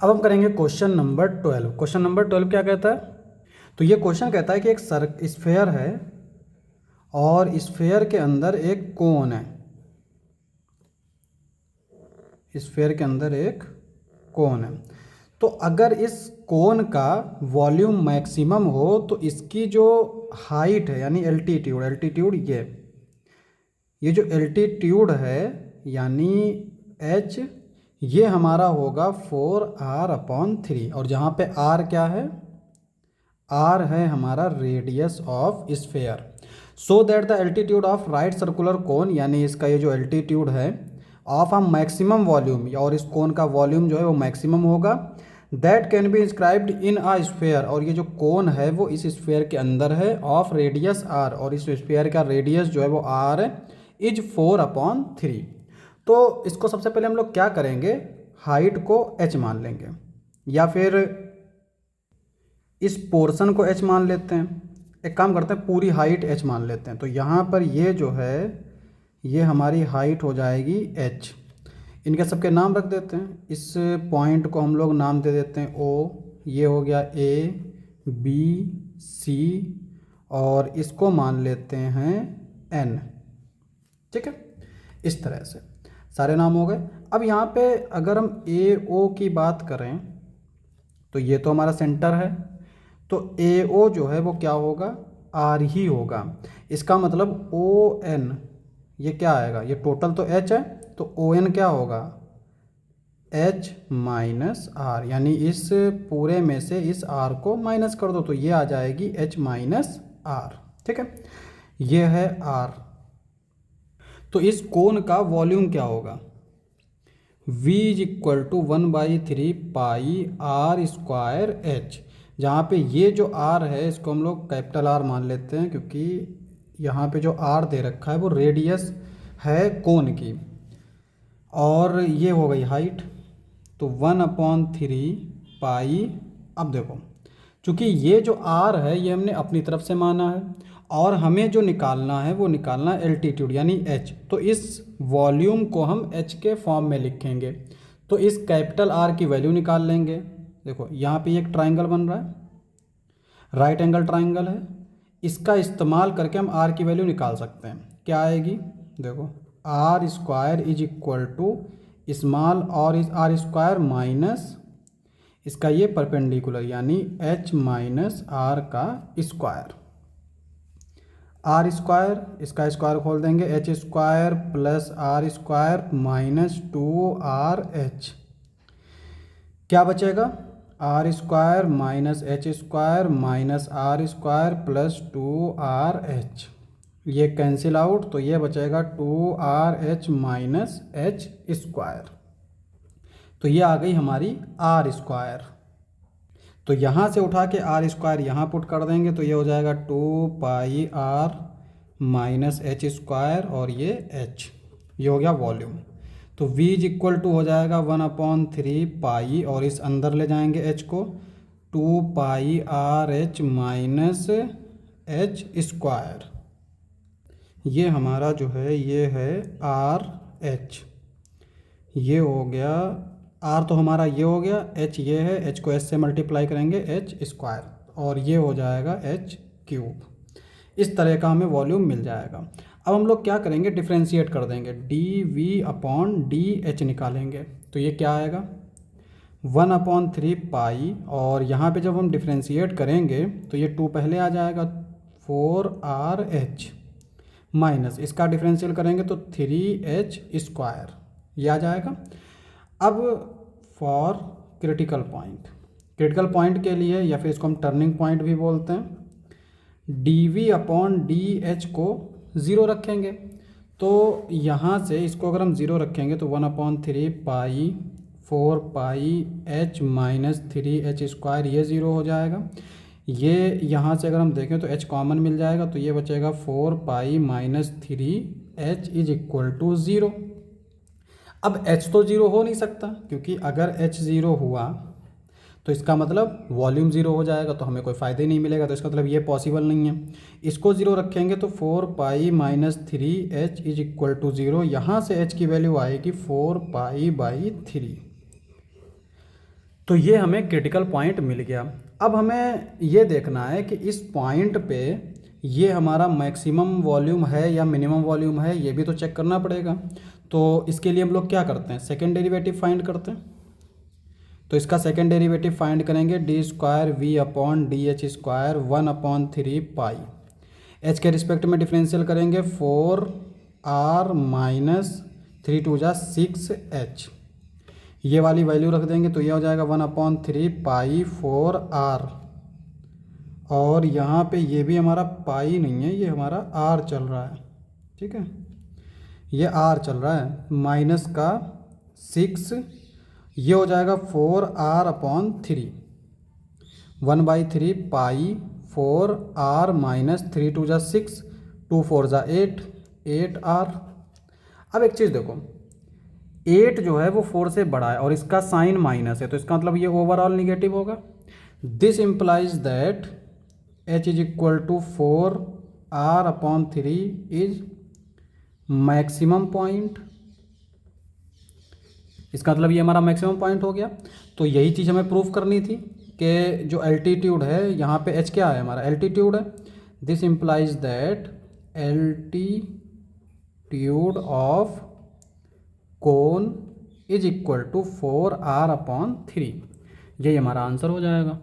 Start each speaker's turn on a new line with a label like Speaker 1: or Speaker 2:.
Speaker 1: अब हम करेंगे क्वेश्चन नंबर 12। क्वेश्चन नंबर 12 क्या कहता है? तो ये क्वेश्चन कहता है कि एक स्फेयर है और स्फेयर के अंदर एक कोन है। स्फेयर के अंदर एक कोन है। तो अगर इस कोन का वॉल्यूम मैक्सिमम हो तो इसकी जो हाइट है यानी एल्टीट्यूड ये जो एल्टीट्यूड है यानी h, ये हमारा होगा 4r/3। और जहाँ पे r क्या है? r है हमारा radius of sphere. So that the altitude of right circular cone, यानी इसका ये जो एल्टीट्यूड है ऑफ अ मैक्सिमम वॉल्यूम, और इस कोन का वॉल्यूम जो है वो मैक्सिमम होगा, that can be inscribed in a sphere. और ये जो कोन है वो इस स्फेयर के अंदर है, ऑफ रेडियस r, और इस स्फेयर का रेडियस जो है वो r इज 4/3। तो इसको सबसे पहले हम लोग क्या करेंगे, हाइट को h मान लेंगे, या फिर इस पोर्शन को h मान लेते हैं। एक काम करते हैं, पूरी हाइट h मान लेते हैं। तो यहाँ पर ये जो है ये हमारी हाइट हो जाएगी h। इनके सबके नाम रख देते हैं। इस पॉइंट को हम लोग नाम दे देते हैं O, ये हो गया A B C, और इसको मान लेते हैं N। ठीक है, इस तरह से सारे नाम हो गए। अब यहाँ पे अगर हम AO की बात करें तो ये तो हमारा सेंटर है, तो AO जो है वो क्या होगा, R ही होगा। इसका मतलब ON ये क्या आएगा, ये टोटल तो H है, तो ON क्या होगा, H माइनस R, यानी इस पूरे में से इस R को माइनस कर दो तो ये आ जाएगी H माइनस R। ठीक है, ये है R। तो इस कोन का वॉल्यूम क्या होगा, V is equal to 1/3 pi R square H। जहाँ पे ये जो R है इसको हम लोग कैपिटल R मान लेते हैं, क्योंकि यहाँ पे जो R दे रखा है वो रेडियस है कोन की, और ये हो गई हाइट। तो 1/3 पाई। अब देखो, चूँकि ये जो R है ये हमने अपनी तरफ से माना है, और हमें जो निकालना है वो निकालना है एल्टीट्यूड यानी h। तो इस वॉल्यूम को हम h के फॉर्म में लिखेंगे। तो इस कैपिटल R की वैल्यू निकाल लेंगे। देखो यहाँ पे एक ट्राइंगल बन रहा है, राइट एंगल ट्राइंगल है, इसका इस्तेमाल करके हम R की वैल्यू निकाल सकते हैं। क्या आएगी, देखो R square is equal to small और R स्क्वायर माइनस इसका ये परपेंडिकुलर यानी h माइनस R का स्क्वायर। R स्क्वायर, इसका स्क्वायर खोल देंगे, h square plus R square minus 2RH। क्या बचेगा, R square minus H square minus R square plus 2RH। ये कैंसिल आउट, तो ये बचेगा 2RH माइनस H स्क्वायर। तो ये आ गई हमारी R स्क्वायर। तो यहाँ से उठा के R स्क्वायर यहाँ पुट कर देंगे, तो ये हो जाएगा 2πr माइनस H स्क्वायर, और ये H, ये हो गया वॉल्यूम। तो V इज इक्वल टू हो जाएगा 1/3 पाई, और इस अंदर ले जाएंगे H को, 2πRH माइनस H स्क्वायर। ये हमारा जो है ये है RH। ये हो गया R, तो हमारा ये हो गया, H ये है, H को S से मल्टीप्लाई करेंगे H स्क्वायर, और ये हो जाएगा H क्यूब। इस तरह का हमें वॉल्यूम मिल जाएगा। अब हम लोग क्या करेंगे, डिफ्रेंशिएट कर देंगे, dV/dH निकालेंगे। तो ये क्या आएगा, 1/3 पाई, और यहाँ पे जब हम डिफ्रेंशिएट करेंगे तो ये 2 पहले आ जाएगा, 4RH माइनस इसका डिफरेंशियल करेंगे तो 3H स्क्वायर, ये आ जाएगा। अब फॉर क्रिटिकल पॉइंट के लिए, या फिर इसको हम टर्निंग पॉइंट भी बोलते हैं, dV/dH को 0 रखेंगे। तो यहाँ से इसको अगर हम 0 रखेंगे तो 1/3 पाई 4πH माइनस 3H स्क्वायर, ये 0 हो जाएगा। ये यहाँ से अगर हम देखें तो H कॉमन मिल जाएगा, तो ये बचेगा 4π minus 3H is equal to 0। अब H तो 0 हो नहीं सकता, क्योंकि अगर H 0 हुआ तो इसका मतलब वॉल्यूम 0 हो जाएगा, तो हमें कोई फ़ायदा ही नहीं मिलेगा। तो इसका मतलब ये पॉसिबल नहीं है। इसको 0 रखेंगे तो 4π minus 3H is equal to 0। यहाँ से H की वैल्यू आएगी 4π/3। तो ये हमें क्रिटिकल पॉइंट मिल गया। अब हमें ये देखना है कि इस पॉइंट पे ये हमारा मैक्सिमम वॉल्यूम है या मिनिमम वॉल्यूम है, ये भी तो चेक करना पड़ेगा। तो इसके लिए हम लोग क्या करते हैं, सेकेंड डेरिवेटिव फाइंड करते हैं। तो इसका सेकेंड डेरिवेटिव फाइंड करेंगे, d square v upon d h square 1/3 pi. H के रिस्पेक्ट में डिफरेंशियल करेंगे, 4r माइनस 3 2 जा 6h। ये वाली वैल्यू रख देंगे तो ये हो जाएगा 1/3 पाई 4r। और यहाँ पे ये भी हमारा पाई नहीं है, ये हमारा r चल रहा है, ठीक है, ये r चल रहा है, माइनस का 6, ये हो जाएगा 4r/3, 1/3 पाई 4r माइनस 3 2 जा 6, 2 4 जा 8, 8r। अब एक चीज़ देखो, 8 जो है वो 4 से बड़ा है और इसका साइन माइनस है, तो इसका मतलब ये ओवरऑल निगेटिव होगा। This implies that h is equal to 4r/3 is maximum point. इसका मतलब ये हमारा मैक्सिमम पॉइंट हो गया। तो यही चीज़ हमें प्रूफ करनी थी कि जो एल्टीट्यूड है यहाँ पे h क्या है, हमारा एल्टीट्यूड है। This implies that altitude of cone is equal to 4r/3, यही हमारा आंसर हो जाएगा।